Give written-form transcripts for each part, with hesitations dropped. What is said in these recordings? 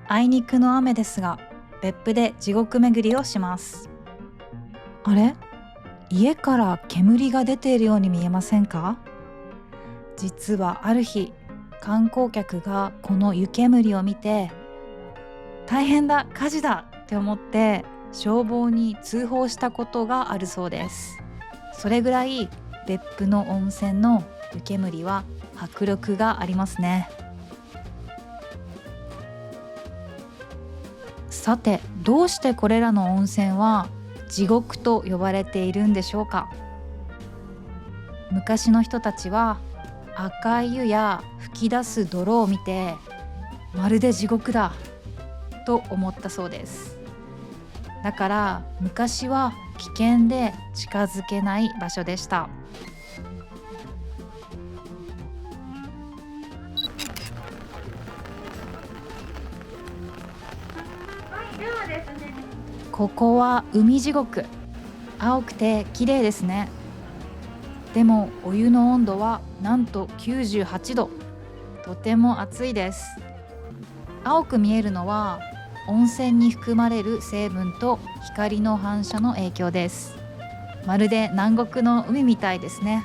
あいにくの雨ですが、別府で地獄巡りをします。あれ、家から煙が出ているように見えませんか？実はある日、観光客がこの湯煙を見て、大変だ、火事だって思って消防に通報したことがあるそうです。それぐらい別府の温泉の湯煙は迫力がありますね。さて、どうしてこれらの温泉は地獄と呼ばれているんでしょうか？昔の人たちは赤い湯や噴き出す泥を見て、まるで地獄だと思ったそうです。だから昔は危険で近づけない場所でした。ここは海地獄。青くて綺麗ですね。でもお湯の温度はなんと98度。とても暑いです。青く見えるのは温泉に含まれる成分と光の反射の影響です。まるで南国の海みたいですね。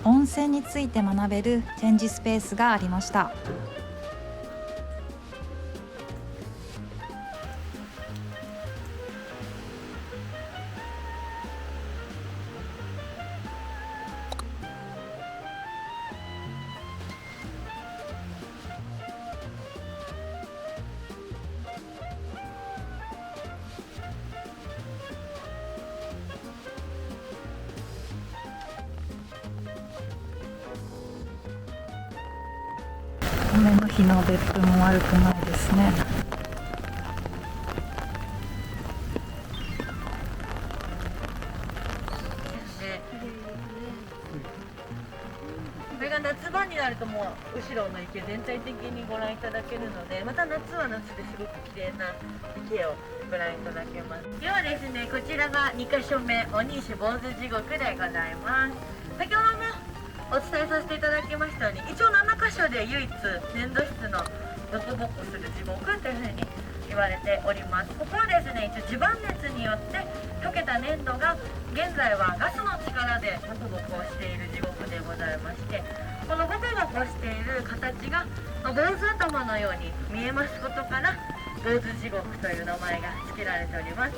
温泉について学べる展示スペースがありました。雨の日の別府も悪くないですね。これが夏場になるともう後ろの池全体的にご覧いただけるので、また夏は夏ですごく綺麗な池をご覧いただけます。ではですね、こちらが2カ所目、鬼石坊主地獄でございます。先ほどもお伝えさせていただきましたように、一応7カ所で唯一粘土質のボコボコする地獄というふうに言われております。ここはですね、一応地盤熱によって溶けた粘土が現在はガスの力でボコボコしている地獄でございまして、このボコボコしている形が坊主頭のように見えますことから、坊主地獄という名前が付けられております。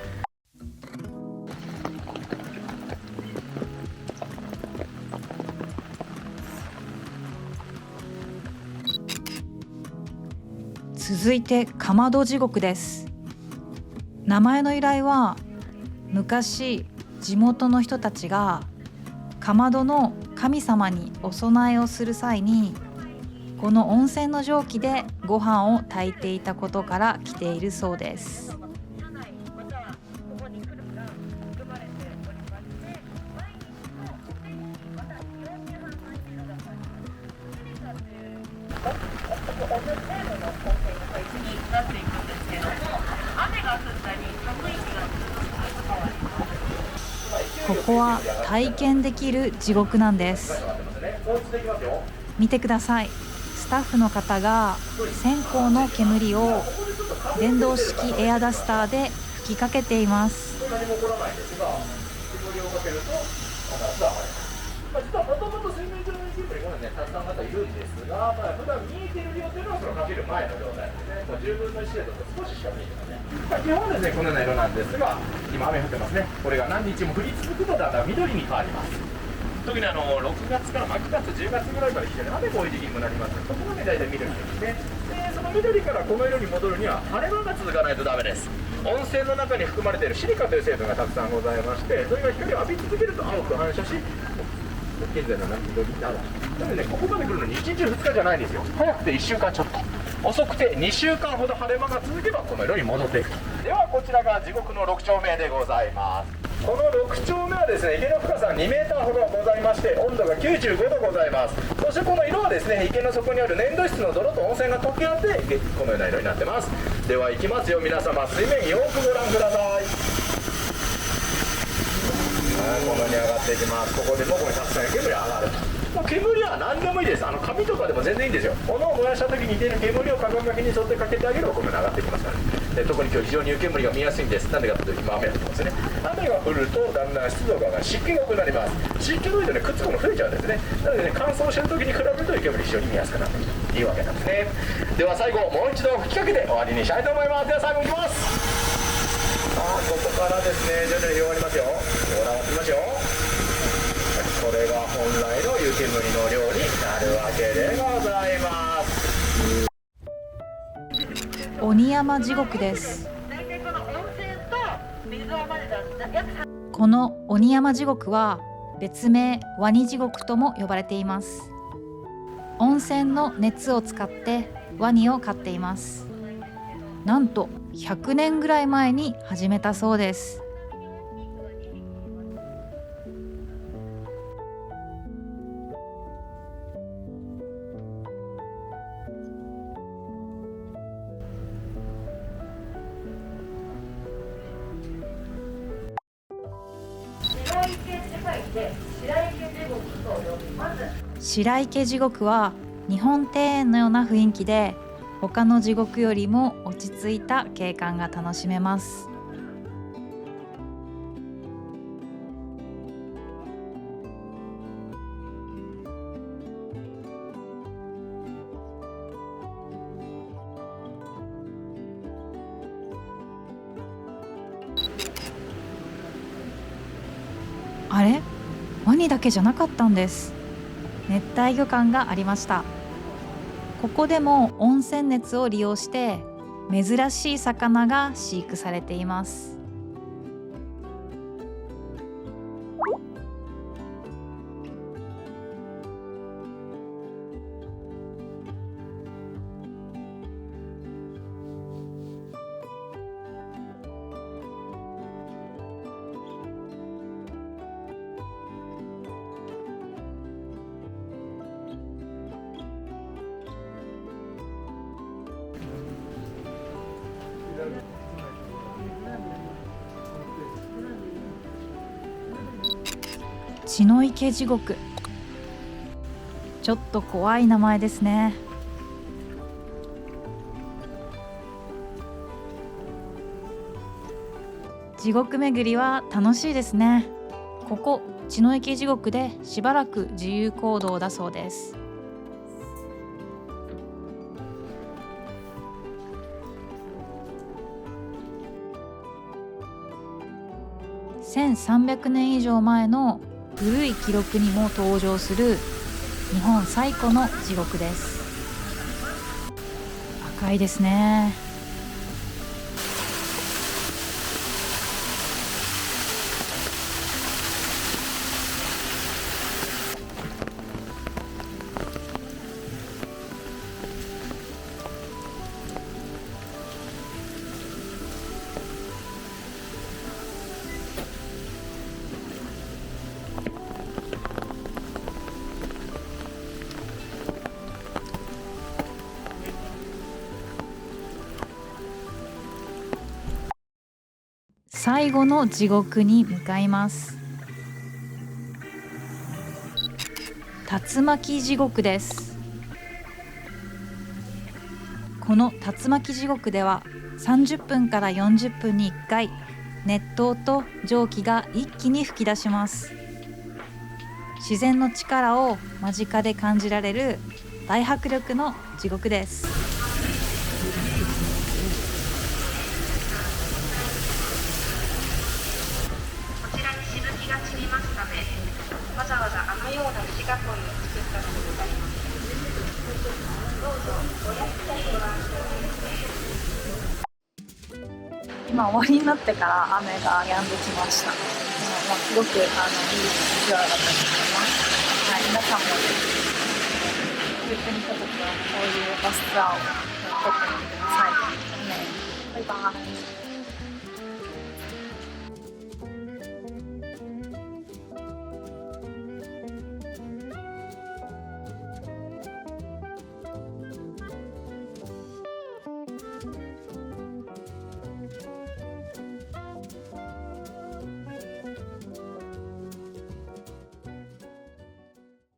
続いてかまど地獄です。名前の由来は、昔地元の人たちがかまどの神様にお供えをする際に、この温泉の蒸気でご飯を炊いていたことから来ているそうです。ここは体験できる地獄なんです。見てください。スタッフの方が線香の煙を電動式エアダスターで吹きかけています。実はもともと水面上の一部にこのね、たくさん方いるんですが、普段見えている量というのはそのかける前の状態ですね。10分の1程度と少ししか見えてません。基本はですね、このような色なんですが、今雨降ってますね。これが何日も降り続くとだんだん緑に変わります。特に6月から9月、10月ぐらいから非常に雨が多い時期にもなりますので、そこがね、大体緑ですね。で、その緑からこの色に戻るには晴れ間が続かないとダメです。温泉の中に含まれているシリカという成分がたくさんございまして、それが光を浴び続けると青く反射し、現在の緑になる。なのでね、ここまで来るのに1日2日じゃないんですよ。早くて1週間ちょっと、遅くて2週間ほど晴れ間が続けばこの色に戻っていくと。ではこちらが地獄の6丁目でございます。この6丁目はですね、池の深さ2メーターほどございまして、温度が95度ございます。そしてこの色はですね、池の底にある粘土質の泥と温泉が溶け合ってこのような色になってます。では行きますよ、皆様水面よくご覧ください。このように上がっていきます。ここでもここにたくさん煙が上がる。もう煙は何でもいいです。紙とかでも全然いいんですよ。炎を燃やした時に出る煙を鏡巻きに沿ってかけてあげればこのように上がっていきますからね。で特に今日非常に湯煙が見やすいんです。なんでかというと今雨が降ってますね。雨が降るとだんだん湿度が上がる、湿気が多くなります。湿気が多いとね、くっつくの増えちゃうんですね。なのでね、乾燥してる時に比べると湯煙非常に見やすくなるというわけなんですね。では最後もう一度吹きかけて終わりにしたいと思います。では最後いきます。ここからですね、徐々に広がりますよ。ほら、いきますよ。これが本来の湯煙の量になるわけでございます。鬼山地獄です。大体この温泉と水場までだ約この鬼山地獄は別名ワニ地獄とも呼ばれています。温泉の熱を使ってワニを飼っています。なんと100年ぐらい前に始めたそうです。白池地獄は日本庭園のような雰囲気で、他の地獄よりも落ち着いた景観が楽しめます。あれ？ワニだけじゃなかったんです。熱帯魚館がありました。ここでも温泉熱を利用して珍しい魚が飼育されています。血の池地獄、ちょっと怖い名前ですね。地獄巡りは楽しいですね。ここ血の池地獄でしばらく自由行動だそうです。1300年以上前の古い記録にも登場する日本最古の地獄です。赤いですね。最後の地獄に向かいます。竜巻地獄です。この竜巻地獄では30分から40分に1回熱湯と蒸気が一気に噴き出します。自然の力を間近で感じられる大迫力の地獄です。こちらにしぶきが散りますため、わざわざあのような石囲いを作ったのでございます。どうぞおやすみご覧ください。今終わりになってから雨が止んできました。すごくいいビジュアルだったと思います。はい、皆さんもゆっくりした時はこういうバスツアーを撮ってみてください。バイバイ。